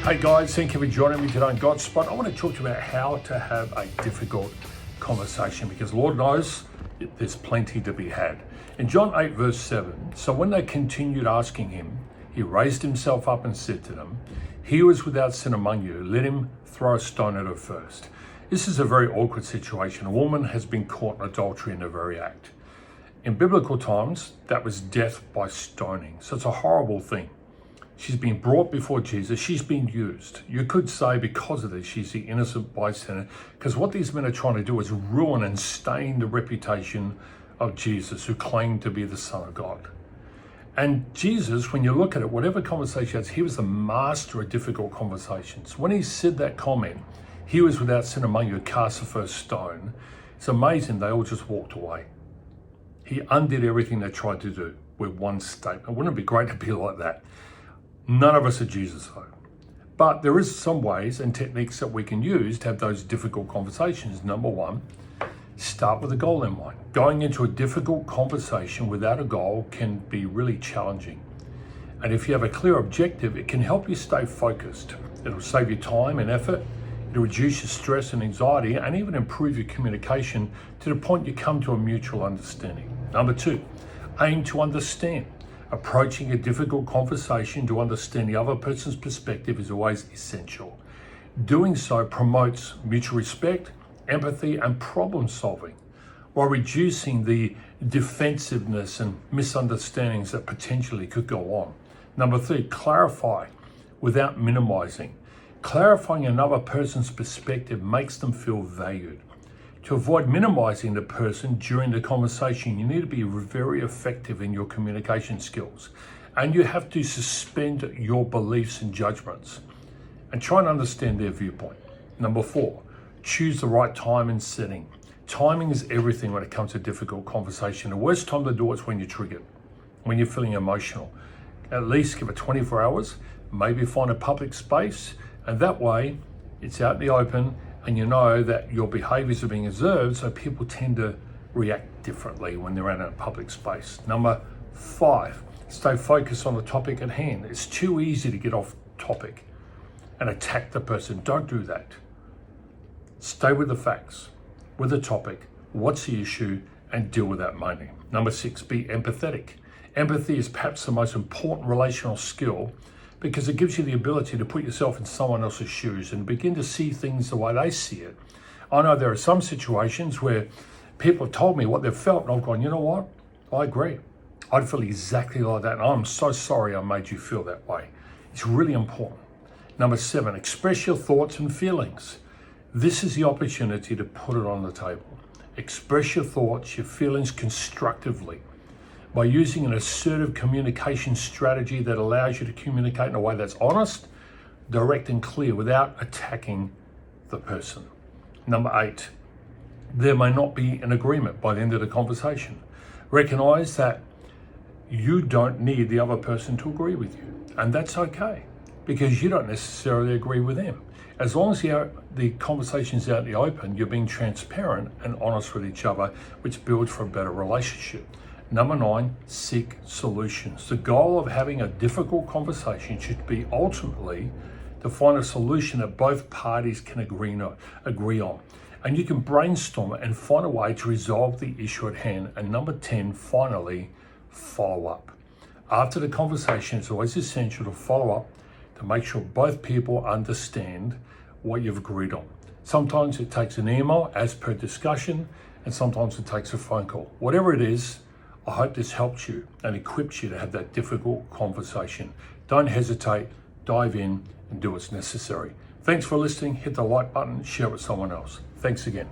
Hey guys, thank you for joining me today on Godspot. I want to talk to you about how to have a difficult conversation because Lord knows there's plenty to be had. In John 8 verse 7, so when they continued asking him, he raised himself up and said to them, he who is without sin among you, let him throw a stone at her first. This is a very awkward situation. A woman has been caught in adultery in the very act. In biblical times, that was death by stoning. So it's a horrible thing. She's been brought before Jesus. She's been used. You could say because of this, she's the innocent bystander, because what these men are trying to do is ruin and stain the reputation of Jesus, who claimed to be the Son of God. And Jesus, when you look at it, whatever conversation he has, he was the master of difficult conversations. When he said that comment, he was without sin among you, cast the first stone. It's amazing, they all just walked away. He undid everything they tried to do with one statement. Wouldn't it be great to be like that? None of us are Jesus though. But there is some ways and techniques that we can use to have those difficult conversations. Number one, start with a goal in mind. Going into a difficult conversation without a goal can be really challenging. And if you have a clear objective, it can help you stay focused. It'll save you time and effort. It'll reduce your stress and anxiety and even improve your communication to the point you come to a mutual understanding. Number two, aim to understand. Approaching a difficult conversation to understand the other person's perspective is always essential. Doing so promotes mutual respect, empathy, and problem solving, while reducing the defensiveness and misunderstandings that potentially could go on. Number three, clarify without minimizing. Clarifying another person's perspective makes them feel valued. To avoid minimizing the person during the conversation, you need to be very effective in your communication skills. And you have to suspend your beliefs and judgments and try and understand their viewpoint. Number four, choose the right time and setting. Timing is everything when it comes to difficult conversation. The worst time to do it is when you're triggered, when you're feeling emotional. At least give it 24 hours, maybe find a public space, and that way it's out in the open and you know that your behaviors are being observed, so people tend to react differently when they're in a public space. Number five, stay focused on the topic at hand. It's too easy to get off topic and attack the person. Don't do that. Stay with the facts, with the topic, what's the issue, and deal with that money. Number six, be empathetic. Empathy is perhaps the most important relational skill because it gives you the ability to put yourself in someone else's shoes and begin to see things the way they see it. I know there are some situations where people have told me what they've felt and I've gone, you know what? I agree. I'd feel exactly like that and I'm so sorry I made you feel that way. It's really important. Number seven, express your thoughts and feelings. This is the opportunity to put it on the table. Express your thoughts, your feelings constructively by using an assertive communication strategy that allows you to communicate in a way that's honest, direct, and clear without attacking the person. Number eight, there may not be an agreement by the end of the conversation. Recognize that you don't need the other person to agree with you, and that's okay because you don't necessarily agree with them. As long as the conversation's out in the open, you're being transparent and honest with each other, which builds for a better relationship. Number nine, seek solutions. The goal of having a difficult conversation should be ultimately to find a solution that both parties can agree on. And you can brainstorm it and find a way to resolve the issue at hand. And number 10, finally, follow up. After the conversation, it's always essential to follow up to make sure both people understand what you've agreed on. Sometimes it takes an email as per discussion, and sometimes it takes a phone call. Whatever it is, I hope this helps you and equips you to have that difficult conversation. Don't hesitate, dive in and do what's necessary. Thanks for listening. Hit the like button, share it with someone else. Thanks again.